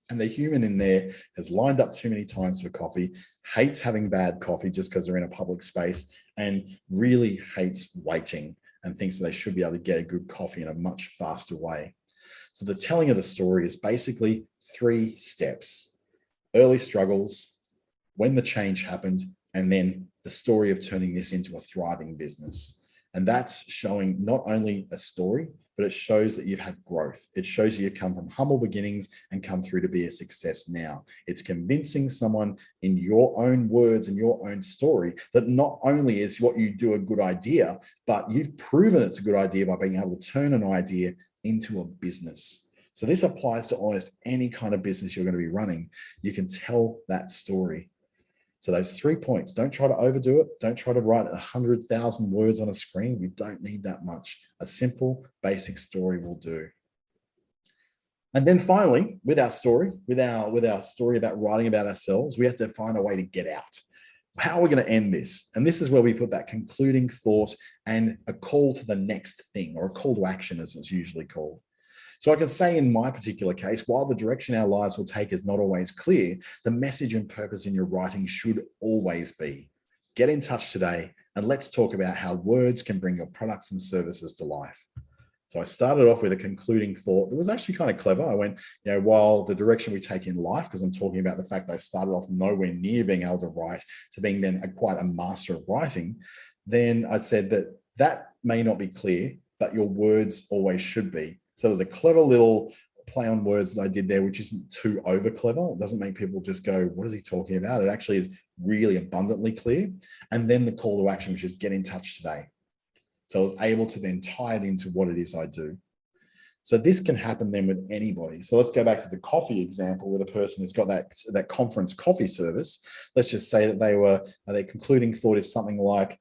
And the human in there has lined up too many times for coffee, hates having bad coffee just because they're in a public space, and really hates waiting and thinks that they should be able to get a good coffee in a much faster way. So the telling of the story is basically 3 steps: early struggles, when the change happened, and then the story of turning this into a thriving business. And that's showing not only a story, but it shows that you've had growth. It shows you've come from humble beginnings and come through to be a success now. It's convincing someone in your own words and your own story that not only is what you do a good idea, but you've proven it's a good idea by being able to turn an idea into a business. So this applies to almost any kind of business you're going to be running. You can tell that story. So those 3 points: don't try to overdo it. Don't try to write 100,000 words on a screen. You don't need that much. A simple, basic story will do. And then finally, with our story, with our story about writing about ourselves, we have to find a way to get out. How are we going to end this? And this is where we put that concluding thought and a call to the next thing, or a call to action, as it's usually called. So I can say in my particular case, while the direction our lives will take is not always clear, the message and purpose in your writing should always be: get in touch today and let's talk about how words can bring your products and services to life. So I started off with a concluding thought that was actually kind of clever. I went, while the direction we take in life, because I'm talking about the fact that I started off nowhere near being able to write to being then quite a master of writing, then I said that may not be clear, but your words always should be. So there's a clever little play on words that I did there, which isn't too over clever. It doesn't make people just go, what is he talking about? It actually is really abundantly clear. And then the call to action, which is get in touch today. So I was able to then tie it into what it is I do. So this can happen then with anybody. So let's go back to the coffee example, where the person has got that conference coffee service. Let's just say that their concluding thought is something like,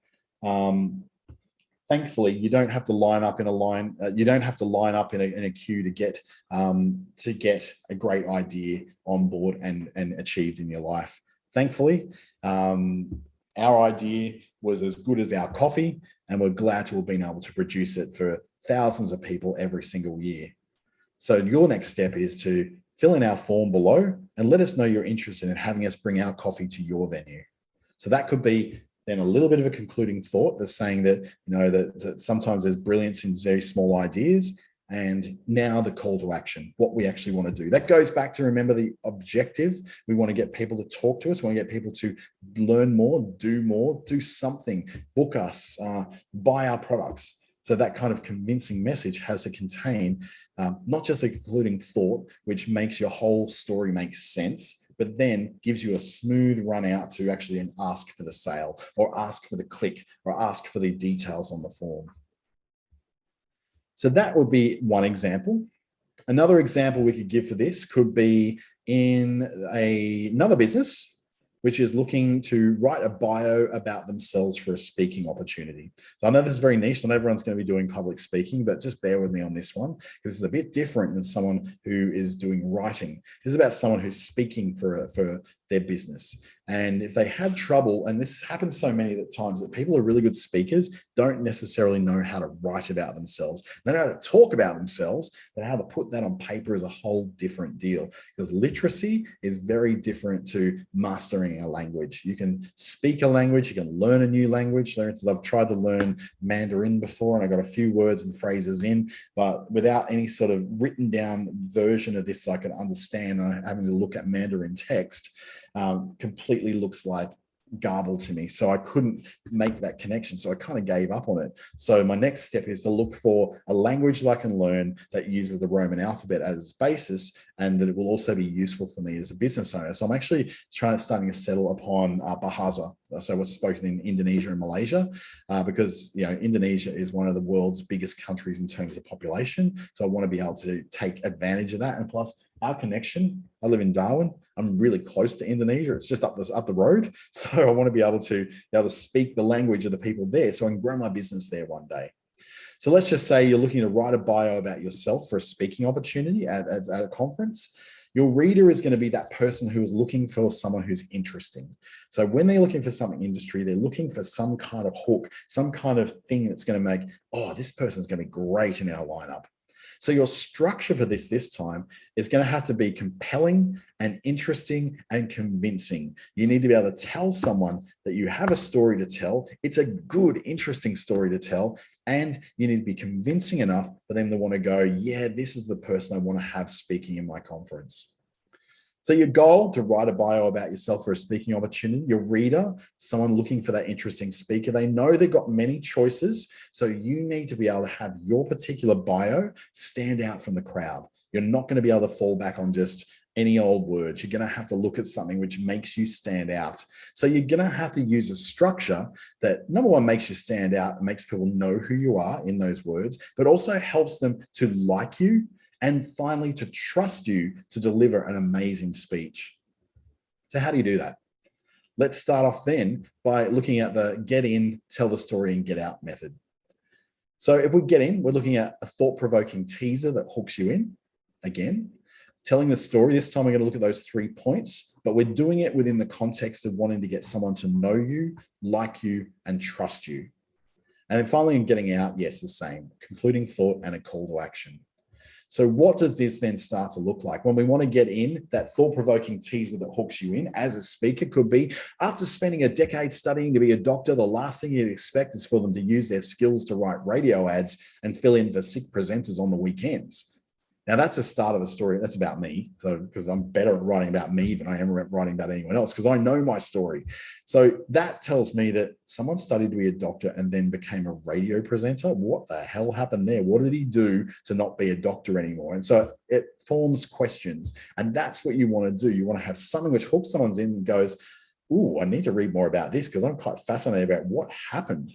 thankfully, you don't have to line up in a line. You don't have to line up in a queue to get a great idea on board and achieved in your life. Thankfully, our idea was as good as our coffee, and we're glad to have been able to produce it for thousands of people every single year. So your next step is to fill in our form below and let us know you're interested in having us bring our coffee to your venue. So that could be then a little bit of a concluding thought that's saying that, that sometimes there's brilliance in very small ideas. And now the call to action, what we actually want to do. That goes back to, remember, the objective. We want to get people to talk to us. We want to get people to learn more, do something, book us, buy our products. So that kind of convincing message has to contain not just a concluding thought, which makes your whole story make sense, but then gives you a smooth run out to actually then ask for the sale, or ask for the click, or ask for the details on the form. So that would be one example. Another example we could give for this could be in another business, which is looking to write a bio about themselves for a speaking opportunity. So I know this is very niche. Not everyone's going to be doing public speaking, but just bear with me on this one, because this is a bit different than someone who is doing writing. This is about someone who's speaking for their business. And if they had trouble, and this happens so many times, that people are really good speakers don't necessarily know how to write about themselves. They know how to talk about themselves, but how to put that on paper is a whole different deal, because literacy is very different to mastering a language. You can speak a language, you can learn a new language. For instance, I've tried to learn Mandarin before, and I got a few words and phrases in, but without any sort of written down version of this that I could understand, having to look at Mandarin text, completely looks like garble to me. So I couldn't make that connection. So I kind of gave up on it. So my next step is to look for a language that I can learn that uses the Roman alphabet as its basis, and that it will also be useful for me as a business owner. So I'm actually starting to settle upon Bahasa. So what's spoken in Indonesia and Malaysia, because Indonesia is one of the world's biggest countries in terms of population. So I want to be able to take advantage of that. And plus, our connection, I live in Darwin. I'm really close to Indonesia. It's just up the road. So I want to be able to speak the language of the people there, so I can grow my business there one day. So let's just say you're looking to write a bio about yourself for a speaking opportunity at a conference. Your reader is going to be that person who is looking for someone who's interesting. So when they're looking for something industry, they're looking for some kind of hook, some kind of thing that's going to make, oh, this person's going to be great in our lineup. So your structure for this time is going to have to be compelling and interesting and convincing. You need to be able to tell someone that you have a story to tell. It's a good, interesting story to tell. And you need to be convincing enough for them to want to go, yeah, this is the person I want to have speaking in my conference. So your goal, to write a bio about yourself for a speaking opportunity. Your reader, someone looking for that interesting speaker. They know they've got many choices. So you need to be able to have your particular bio stand out from the crowd. You're not going to be able to fall back on just any old words. You're going to have to look at something which makes you stand out. So you're going to have to use a structure that, number one, makes you stand out and makes people know who you are in those words, but also helps them to like you, and finally, to trust you to deliver an amazing speech. So how do you do that? Let's start off then by looking at the get in, tell the story, and get out method. So if we get in, we're looking at a thought-provoking teaser that hooks you in. Again, telling the story. This time we're going to look at those 3 points, but we're doing it within the context of wanting to get someone to know you, like you, and trust you. And then finally, in getting out, yes, the same, concluding thought and a call to action. So what does this then start to look like? When we want to get in, that thought-provoking teaser that hooks you in as a speaker could be, after spending a decade studying to be a doctor, the last thing you'd expect is for them to use their skills to write radio ads and fill in for sick presenters on the weekends. Now, that's a start of a story. That's about me. So, because I'm better at writing about me than I am writing about anyone else, because I know my story. So that tells me that someone studied to be a doctor and then became a radio presenter. What the hell happened there? What did he do to not be a doctor anymore? And so it forms questions. And that's what you want to do. You want to have something which hooks someone's in and goes, ooh, I need to read more about this, because I'm quite fascinated about what happened.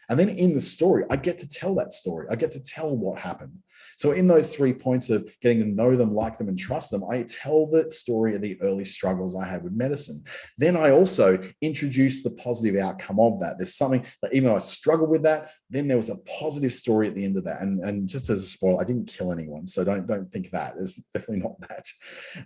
And then in the story, I get to tell that story. I get to tell what happened. So in those 3 points of getting to know them, like them, and trust them, I tell the story of the early struggles I had with medicine. Then I also introduce the positive outcome of that. There's something that even though I struggled with that, then there was a positive story at the end of that. And just as a spoiler, I didn't kill anyone. So don't think that. There's definitely not that.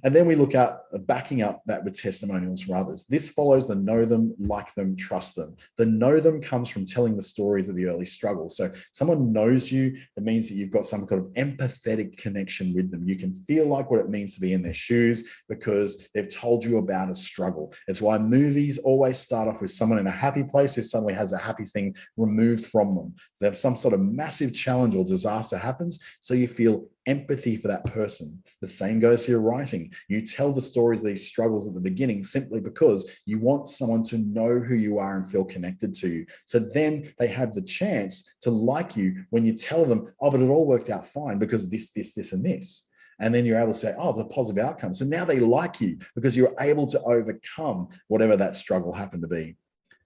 And then we look at backing up that with testimonials from others. This follows the know them, like them, trust them. The know them comes from telling the stories of the early struggles. So someone knows you, it means that you've got some kind of empathetic connection with them. You can feel like what it means to be in their shoes because they've told you about a struggle. It's why movies always start off with someone in a happy place who suddenly has a happy thing removed from them. They have some sort of massive challenge or disaster happens, so you feel empathy for that person. The same goes for your writing. You tell the stories of these struggles at the beginning simply because you want someone to know who you are and feel connected to you. So then they have the chance to like you when you tell them, oh, but it all worked out fine because of this, and this. And then you're able to say, oh, the positive outcome. So now they like you because you're able to overcome whatever that struggle happened to be.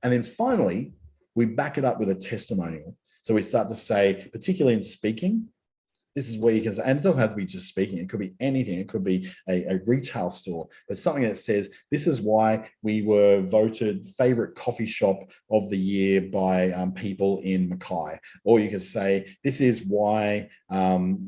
And then finally, we back it up with a testimonial. So we start to say, particularly in speaking, this is where you can, and it doesn't have to be just speaking, it could be anything. It could be a retail store, but something that says, this is why we were voted favorite coffee shop of the year by people in Mackay. Or you could say, this is why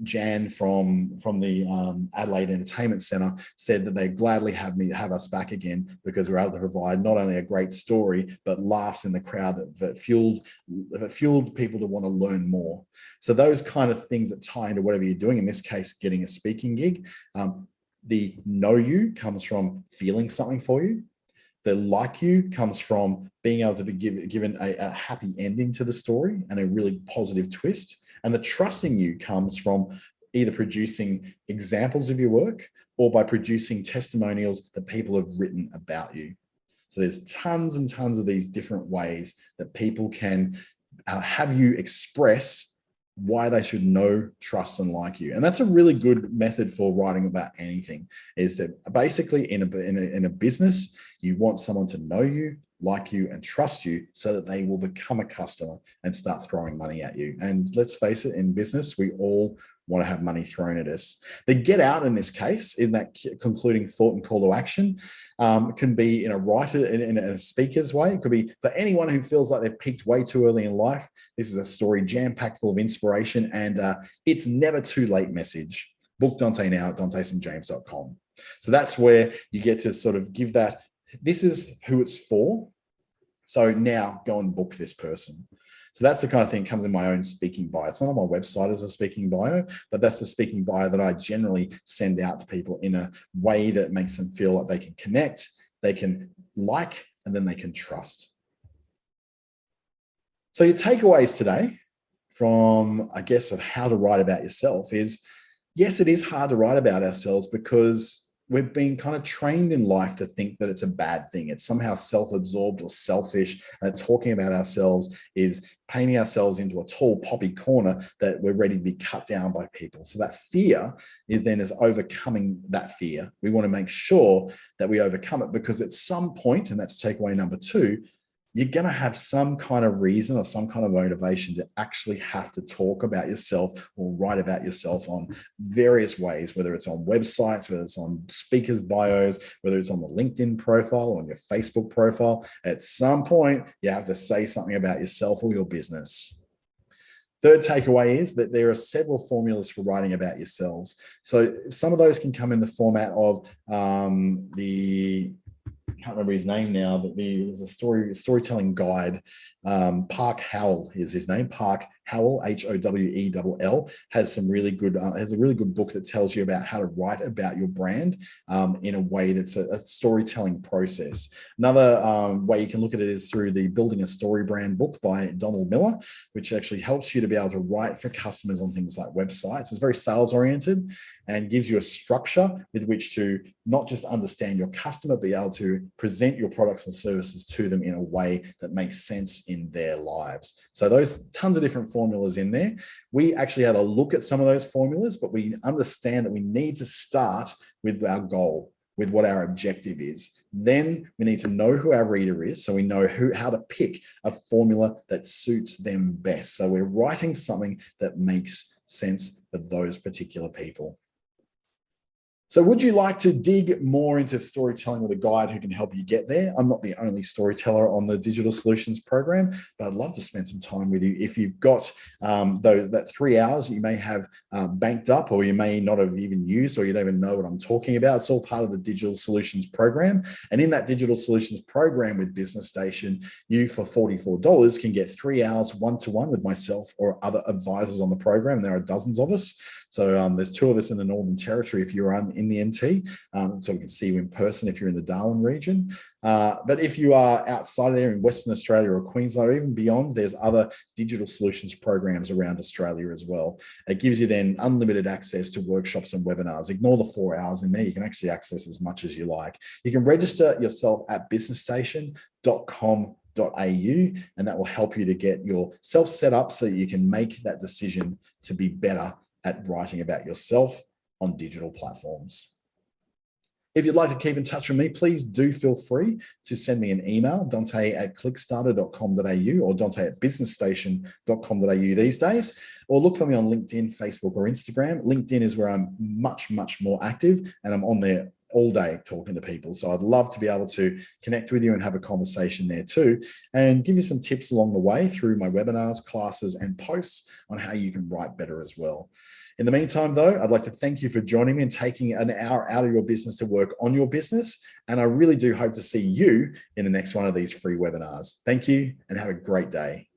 Jan from the Adelaide Entertainment Centre said that they'd gladly have us back again, because we're able to provide not only a great story, but laughs in the crowd that fueled people to want to learn more. So those kind of things that tie into whatever you're doing, in this case, getting a speaking gig. The know you comes from feeling something for you. The like you comes from being able to be given a happy ending to the story and a really positive twist. And the trusting you comes from either producing examples of your work or by producing testimonials that people have written about you. So there's tons and tons of these different ways that people can have you express why they should know, trust, and like you. And that's a really good method for writing about anything, is that basically in a business, you want someone to know you, like you, and trust you so that they will become a customer and start throwing money at you. And let's face it, in business, we all want to have money thrown at us. The get out in this case, in that concluding thought and call to action, can be in a writer, in a speaker's way. It could be for anyone who feels like they've peaked way too early in life. This is a story jam-packed full of inspiration, and it's never too late message. Book Dante now at dantestjames.com. So that's where you get to sort of give that, this is who it's for. So now go and book this person. So that's the kind of thing that comes in my own speaking bio. It's not on my website as a speaking bio, but that's the speaking bio that I generally send out to people in a way that makes them feel like they can connect, they can like, and then they can trust. So your takeaways today from, I guess, of how to write about yourself is, yes, it is hard to write about ourselves because we've been kind of trained in life to think that it's a bad thing. It's somehow self-absorbed or selfish, and talking about ourselves is painting ourselves into a tall poppy corner that we're ready to be cut down by people. So that fear is overcoming that fear. We want to make sure that we overcome it, because at some point, and that's takeaway number 2, you're going to have some kind of reason or some kind of motivation to actually have to talk about yourself or write about yourself on various ways, whether it's on websites, whether it's on speakers' bios, whether it's on the LinkedIn profile or on your Facebook profile. At some point, you have to say something about yourself or your business. Third takeaway is that there are several formulas for writing about yourselves. So some of those can come in the format of I can't remember his name now, but there's a storytelling guide. Park Howell is his name. Park Howell, Howell, has some really good, has a really good book that tells you about how to write about your brand in a way that's a storytelling process. Another way you can look at it is through the Building a Story Brand book by Donald Miller, which actually helps you to be able to write for customers on things like websites. It's very sales oriented and gives you a structure with which to not just understand your customer, but be able to present your products and services to them in a way that makes sense in their lives. So those tons of different formulas in there. We actually had a look at some of those formulas, but we understand that we need to start with our goal, with what our objective is. Then we need to know who our reader is, so we know how to pick a formula that suits them best. So we're writing something that makes sense for those particular people. So would you like to dig more into storytelling with a guide who can help you get there? I'm not the only storyteller on the Digital Solutions program, but I'd love to spend some time with you. If you've got that 3 hours that you may have banked up, or you may not have even used, or you don't even know what I'm talking about, it's all part of the Digital Solutions program. And in that Digital Solutions program with Business Station, you for $44 can get 3 hours one-to-one with myself or other advisors on the program. There are dozens of us. So there's 2 of us in the Northern Territory if you're in the NT, so we can see you in person if you're in the Darwin region. But if you are outside there in Western Australia or Queensland or even beyond, there's other digital solutions programs around Australia as well. It gives you then unlimited access to workshops and webinars. Ignore the 4 hours in there. You can actually access as much as you like. You can register yourself at businessstation.com.au, and that will help you to get yourself set up so you can make that decision to be better at writing about yourself on digital platforms. If you'd like to keep in touch with me, please do feel free to send me an email, dante@clickstarter.com.au or dante@businessstation.com.au these days, or look for me on LinkedIn, Facebook, or Instagram. LinkedIn is where I'm much, much more active, and I'm on there all day talking to people. So I'd love to be able to connect with you and have a conversation there too, and give you some tips along the way through my webinars, classes, and posts on how you can write better as well. In the meantime, though, I'd like to thank you for joining me and taking an hour out of your business to work on your business. And I really do hope to see you in the next one of these free webinars. Thank you and have a great day.